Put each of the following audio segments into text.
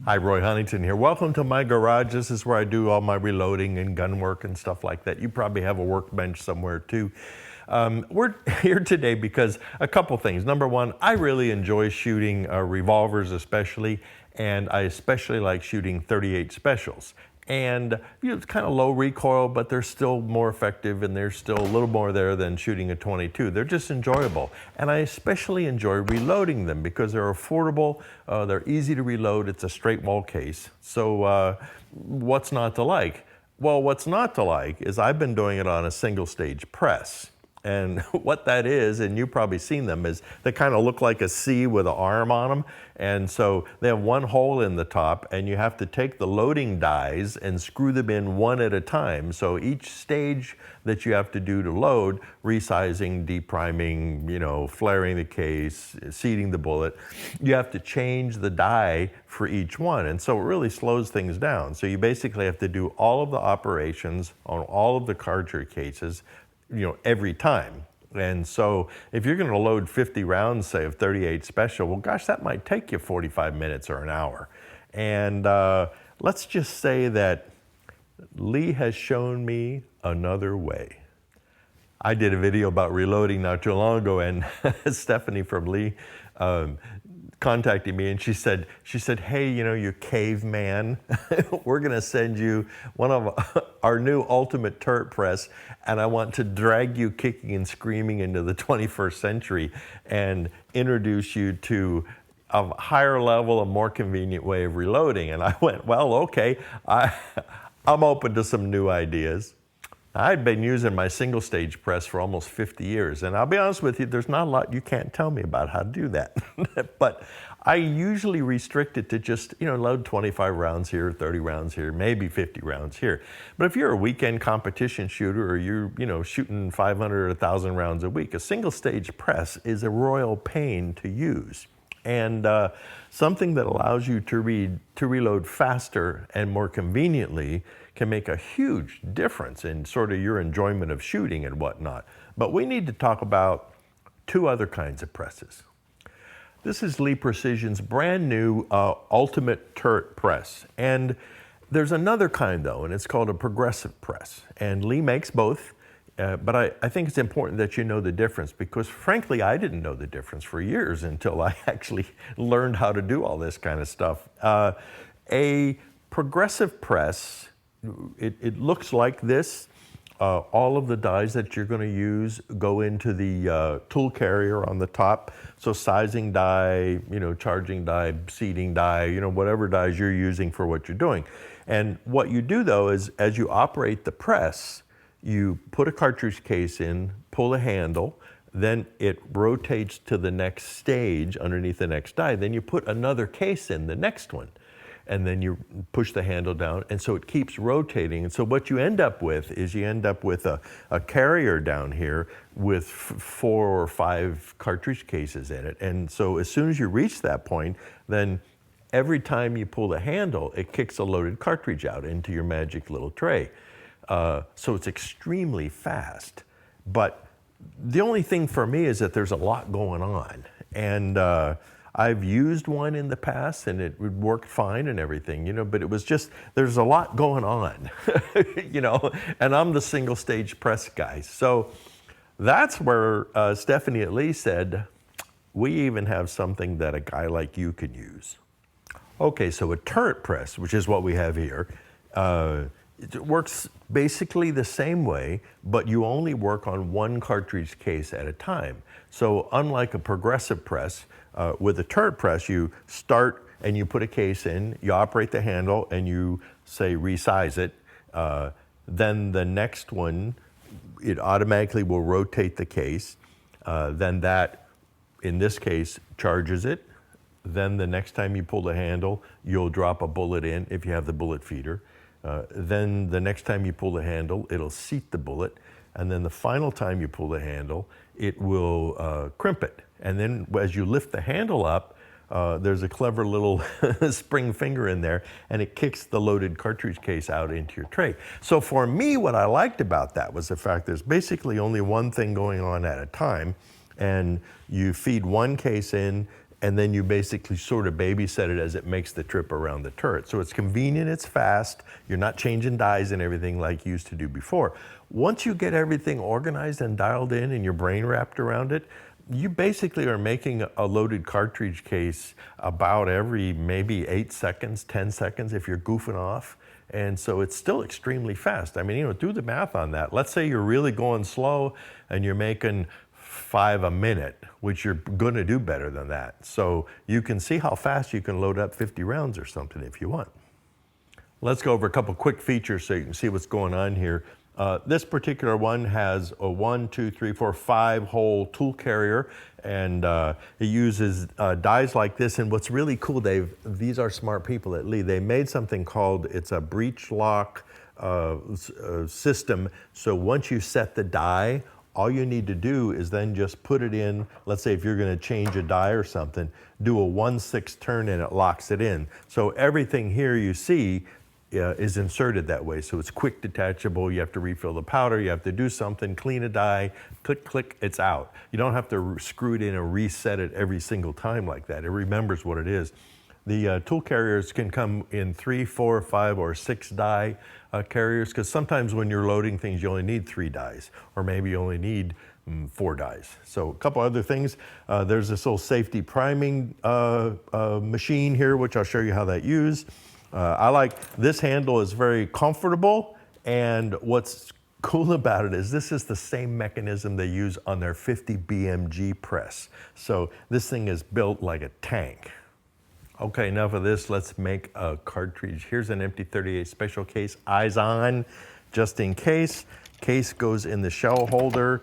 Hi, Roy Huntington here. Welcome to my garage. This is where I do all my reloading and gun work and stuff like that. You probably have a workbench somewhere too. We're here today because a couple things. Number one, I really enjoy shooting revolvers especially, and I especially like shooting .38 specials. And it's kind of low recoil, but they're still more effective, and there's still a little more there than shooting a .22. They're just enjoyable. And I especially enjoy reloading them because they're affordable, they're easy to reload, it's a straight wall case. So what's not to like? Well, what's not to like is I've been doing it on a single stage press. And what that is, and you've probably seen them, is they kind of look like a C with an arm on them. And so they have one hole in the top, and you have to take the loading dies and screw them in one at a time. So each stage that you have to do to load, resizing, depriming, flaring the case, seating the bullet, you have to change the die for each one. And so it really slows things down. So you basically have to do all of the operations on all of the cartridge cases every time. And so if you're going to load 50 rounds, say, of .38 special, well, gosh, that might take you 45 minutes or an hour. And let's just say that Lee has shown me another way. I did a video about reloading not too long ago, and Stephanie from Lee contacted me, and she said, hey, you caveman, we're going to send you one of our new ultimate turret press, and I want to drag you kicking and screaming into the 21st century and introduce you to a higher level, a more convenient way of reloading. And I went, well, okay, I'm open to some new ideas. I'd been using my single stage press for almost 50 years, and I'll be honest with you, there's not a lot you can't tell me about how to do that. But I usually restrict it to just, load 25 rounds here, 30 rounds here, maybe 50 rounds here. But if you're a weekend competition shooter, or you're, shooting 500 or 1,000 rounds a week, a single stage press is a royal pain to use. And something that allows you to reload faster and more conveniently can make a huge difference in sort of your enjoyment of shooting and whatnot. But we need to talk about two other kinds of presses. This is Lee Precision's brand new Ultimate Turret Press. And there's another kind though, and it's called a progressive press. And Lee makes both. But I think it's important that you know the difference, because frankly, I didn't know the difference for years until I actually learned how to do all this kind of stuff. A progressive press, it looks like this. All of the dies that you're going to use go into the tool carrier on the top. So sizing die, charging die, seating die, whatever dies you're using for what you're doing. And what you do though is, as you operate the press, you put a cartridge case in, pull a handle, then it rotates to the next stage underneath the next die. Then you put another case in, the next one, and then you push the handle down, and so it keeps rotating. And so what you end up with is a carrier down here with 4 or 5 cartridge cases in it. And so as soon as you reach that point, then every time you pull the handle, it kicks a loaded cartridge out into your magic little tray. So it's extremely fast. But the only thing for me is that there's a lot going on. And I've used one in the past, and it worked fine and everything, but it was just, there's a lot going on, and I'm the single stage press guy. So that's where Stephanie at Lee said, we even have something that a guy like you can use. Okay, so a turret press, which is what we have here, it works basically the same way, but you only work on one cartridge case at a time. So unlike a progressive press, with a turret press, you start and you put a case in, you operate the handle, and you say resize it. Then the next one, it automatically will rotate the case. Then that, in this case, charges it. Then the next time you pull the handle, you'll drop a bullet in if you have the bullet feeder. Then the next time you pull the handle, it'll seat the bullet. And then the final time you pull the handle, it will crimp it. And then as you lift the handle up, there's a clever little spring finger in there, and it kicks the loaded cartridge case out into your tray. So for me, what I liked about that was the fact there's basically only one thing going on at a time, and you feed one case in, and then you basically sort of babysit it as it makes the trip around the turret. So it's convenient, it's fast, you're not changing dies and everything like you used to do before. Once you get everything organized and dialed in and your brain wrapped around it, you basically are making a loaded cartridge case about every maybe 8 seconds, 10 seconds if you're goofing off. And so it's still extremely fast. I mean, do the math on that. Let's say you're really going slow and you're making 5 a minute, which you're gonna do better than that. So you can see how fast you can load up 50 rounds or something if you want. Let's go over a couple quick features so you can see what's going on here. This particular one has a 1, 2, 3, 4, 5 hole tool carrier, and it uses dies like this. And what's really cool, these are smart people at Lee. They made something called, it's a breech lock system. So once you set the die, all you need to do is then just put it in. Let's say if you're going to change a die or something, do a 1/6 turn and it locks it in. So everything here you see is inserted that way. So it's quick detachable. You have to refill the powder. You have to do something, clean a die, click, click, it's out. You don't have to screw it in and reset it every single time like that. It remembers what it is. The tool carriers can come in 3, 4, 5, or 6 die carriers, because sometimes when you're loading things, you only need 3 dies, or maybe you only need 4 dies. So a couple other things. There's this little safety priming machine here, which I'll show you how that used. I like this handle, is very comfortable, and what's cool about it is this is the same mechanism they use on their 50 BMG press. So this thing is built like a tank. Okay, enough of this. Let's make a cartridge. Here's an empty 38 special case, eyes on, just in case. Case goes in the shell holder.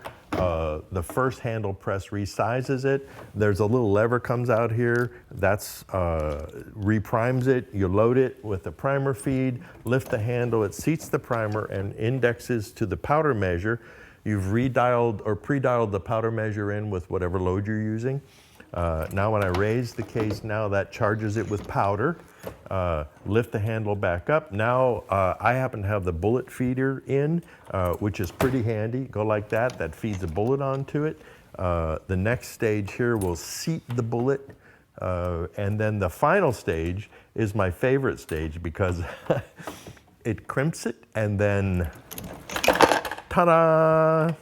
The first handle press resizes it. There's a little lever comes out here. That's reprimes it. You load it with the primer feed, lift the handle, it seats the primer and indexes to the powder measure. You've redialed or pre-dialed the powder measure in with whatever load you're using. Now when I raise the case, now that charges it with powder. Lift the handle back up. Now I happen to have the bullet feeder in, which is pretty handy. Go like that, that feeds a bullet onto it. The next stage here will seat the bullet. And then the final stage is my favorite stage because it crimps it and then ta-da!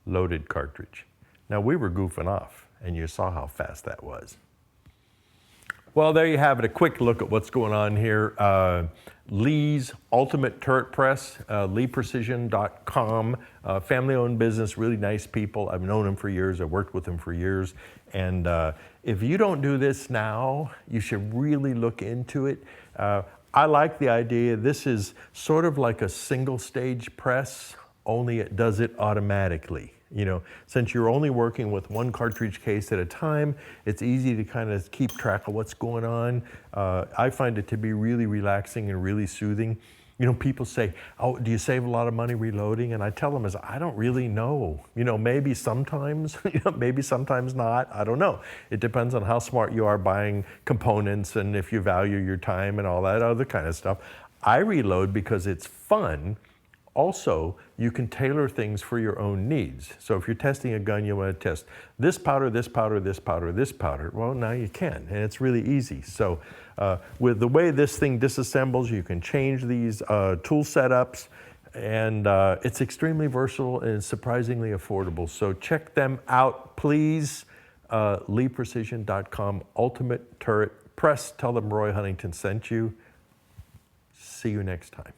Loaded cartridge. Now we were goofing off and you saw how fast that was. Well, there you have it, a quick look at what's going on here. Lee's Ultimate Turret Press, leeprecision.com, family-owned business, really nice people. I've known them for years, I've worked with them for years. And if you don't do this now, you should really look into it. I like the idea, this is sort of like a single stage press, only it does it automatically. You know, since you're only working with one cartridge case at a time, it's easy to kind of keep track of what's going on. I find it to be really relaxing and really soothing. You know, people say, oh, do you save a lot of money reloading? And I tell them, I don't really know. You know, maybe sometimes, maybe sometimes not. I don't know. It depends on how smart you are buying components and if you value your time and all that other kind of stuff. I reload because it's fun. Also, you can tailor things for your own needs. So if you're testing a gun, you want to test this powder, this powder, this powder, this powder. Well, now you can, and it's really easy. So with the way this thing disassembles, you can change these tool setups, and it's extremely versatile and surprisingly affordable. So check them out, please. LeePrecision.com, Ultimate Turret Press. Tell them Roy Huntington sent you. See you next time.